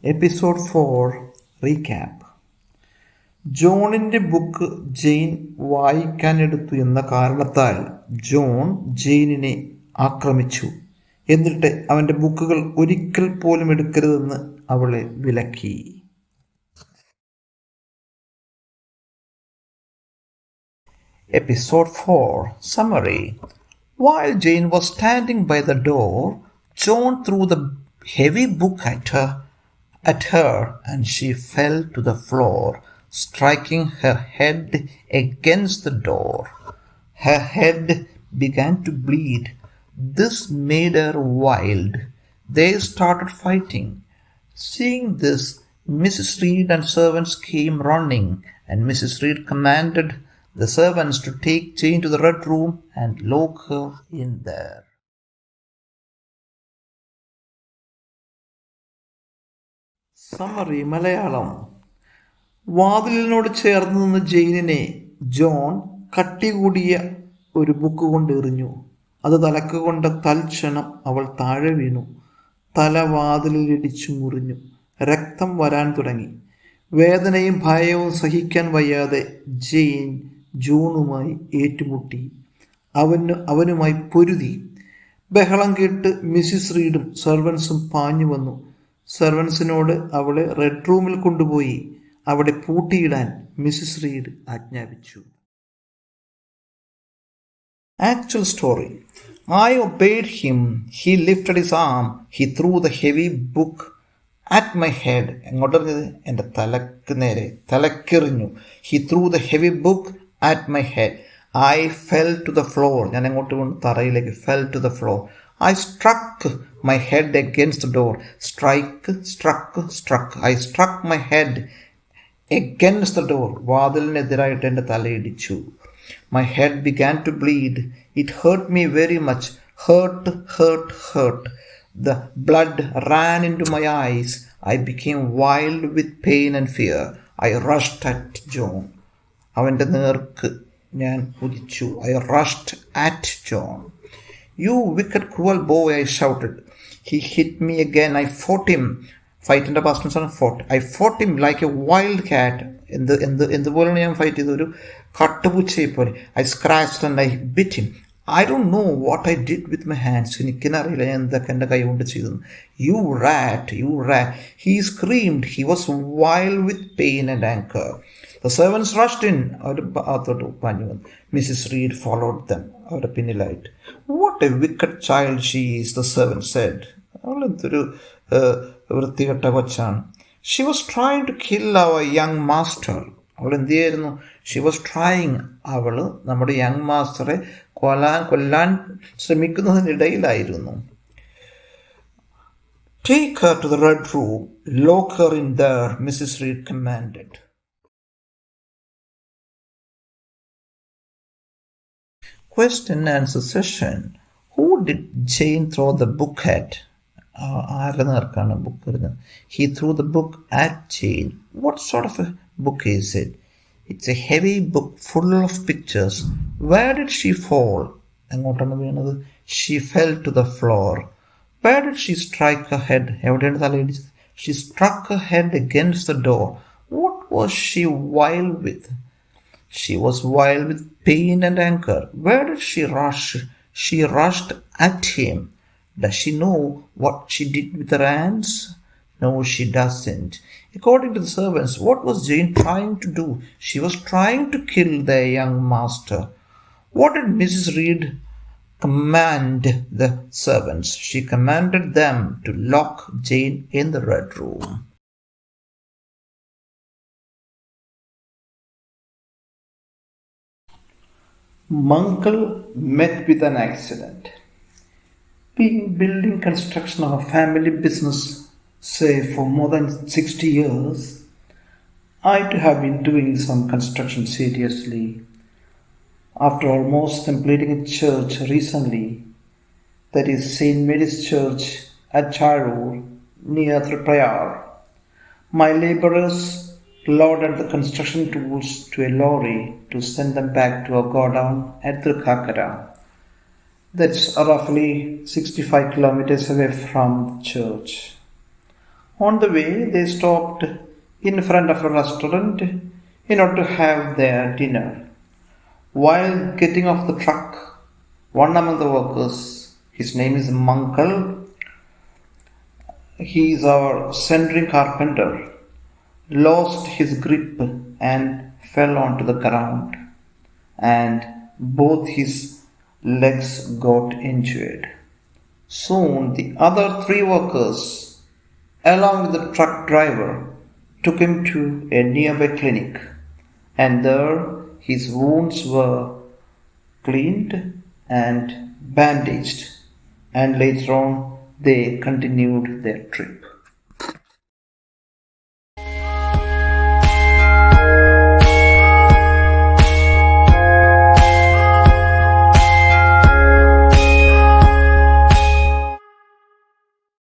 Episode-4 Recap. ജോണിന്റെ book Jain വായിക്കാനെടുത്തു എന്ന കാരണത്താൽ ജോൺ ജെയിനിനെ ആക്രമിച്ചു. എന്നിട്ട് അവന്റെ ബുക്കുകൾ ഒരിക്കൽ പോലും എടുക്കരുതെന്ന് അവളെ വിലക്കി. Episode-4 Summary. While Jane was standing by the door, John threw the heavy book at her and she fell to the floor, striking her head against the door. Her head began to bleed. This made her wild. They started fighting. Seeing this, Mrs. Reed and servants came running, and Mrs. Reed commanded the servants to take Jane to the red room and lock her in there. Summary Malayalam. വാതിലിനോട് ചേർന്ന് നിന്ന് ജെയിനിനെ John കട്ടി കൂടിയ ഒരു book കൊണ്ട് എറിഞ്ഞു. അത് തലക്ക് കൊണ്ട തൽക്ഷണം അവൾ താഴെ വീണു. തല വാതിലിലിടിച്ചു മുറിഞ്ഞു. രക്തം വരാൻ തുടങ്ങി. വേദനയും ഭയവും സഹിക്കാൻ വയ്യാതെ ജെയിൻ ജോണുമായി ഏറ്റുമുട്ടി. അവനുമായി പൊരുതി. ബഹളം കേട്ട് മിസ്സിസ് റീഡും സെർവൻസും പാഞ്ഞു വന്നു. സെർവൻസിനോട് അവളെ റെഡ് റൂമിൽ കൊണ്ടുപോയി അവിടെ പൂട്ടിയിടാൻ മിസ്സിസ് റീഡ് ആജ്ഞാപിച്ചു. Actual story. I obeyed him. He lifted his arm. He threw the heavy book at my head. എങ്ങോട്ടെറിഞ്ഞത്? എൻ്റെ തലക്ക് നേരെ, തലക്കെറിഞ്ഞു. He threw the heavy book at my head. I fell to the floor. ഞാൻ എങ്ങോട്ട് വീണു? തറയിലേക്ക്. Fell to the floor. I struck my head against the door. Struck. I struck my head against the door. വാതിലിനെതിരായിട്ട് എൻ്റെ തലയിടിച്ചു. My head began to bleed. It hurt me very much. Hurt. The blood ran into my eyes. I became wild with pain and fear. I rushed at John. അവൻ്റെ നേർക്ക് ഞാൻ കുതിച്ചു. I rushed at John. You wicked, cruel boy, I shouted. He hit me again. I fought him. ഫൈറ്റിൻ്റെ പാസ്റ്റൻസാണ് fought. I fought him like a wild cat. എന്തുപോലെയാണ് ഞാൻ fight ചെയ്തത്? ഒരു കട്ടുപൂച്ചയെ പോലെ. I scratched and I bit him. I don't know what I did with my hands. എനിക്കെന്നറിയില്ല ഞാൻ എന്തൊക്കെ എൻ്റെ കൈ കൊണ്ട് ചെയ്തു. You rat. He screamed. He was wild with pain and anger. The servants rushed in. അവർ അകത്തോട്ട് പാഞ്ഞു വന്നു. Mrs. Reed followed them. അവരുടെ പിന്നിലായിട്ട്. What a wicked child she is, the servant said. അവൾ എന്തൊരു വൃത്തികെട്ട കൊച്ചാണ്. She was trying to kill our young master. അവൾ എന്ത് ചെയ്യായിരുന്നു? She was trying. അവൾ നമ്മുടെ യങ് മാസ്റ്ററെ കൊല്ലാൻ ശ്രമിക്കുന്നതിനിടയിലായിരുന്നു. Take her to the red room. Lock her in there, Mrs. Reed commanded. Question and answer session. Who did Jane throw the book at? ആരുടെ നേർക്കാണ് book എറിഞ്ഞത്? He threw the book at Jane. What sort of a book is it? It's a heavy book full of pictures. Where did she fall? എങ്ങോട്ടാണ് വീണത്? She fell to the floor. Where did she strike her head? എവിടെയാണ് തലയിടിച്ചത്? She struck her head against the door. What was she wild with? She was wild with pain and anger. Where did she rush? She rushed at him. Does she know what she did with her hands? No, she doesn't. According to the servants, what was Jane trying to do? She was trying to kill their young master. What did Mrs. Reed command the servants? She commanded them to lock Jane in the red room. Munkle met with an accident. Been building construction of a family business, say for more than 60 years, I too have been doing some construction seriously. After almost completing a church recently, that is St. Mary's Church at Charur near Tripayar, my laborers loaded the construction tools to a lorry to send them back to a godown at Trikakara. That's roughly 65 kilometers away from the church. On the way, they stopped in front of a restaurant in order to have their dinner. While getting off the truck, one among the workers, his name is Mankal, he is our centering carpenter, lost his grip and fell onto the ground, and both his legs got injured. Soon the other three workers, along with the truck driver, took him to a nearby clinic, and there his wounds were cleaned and bandaged, and later on they continued their trip.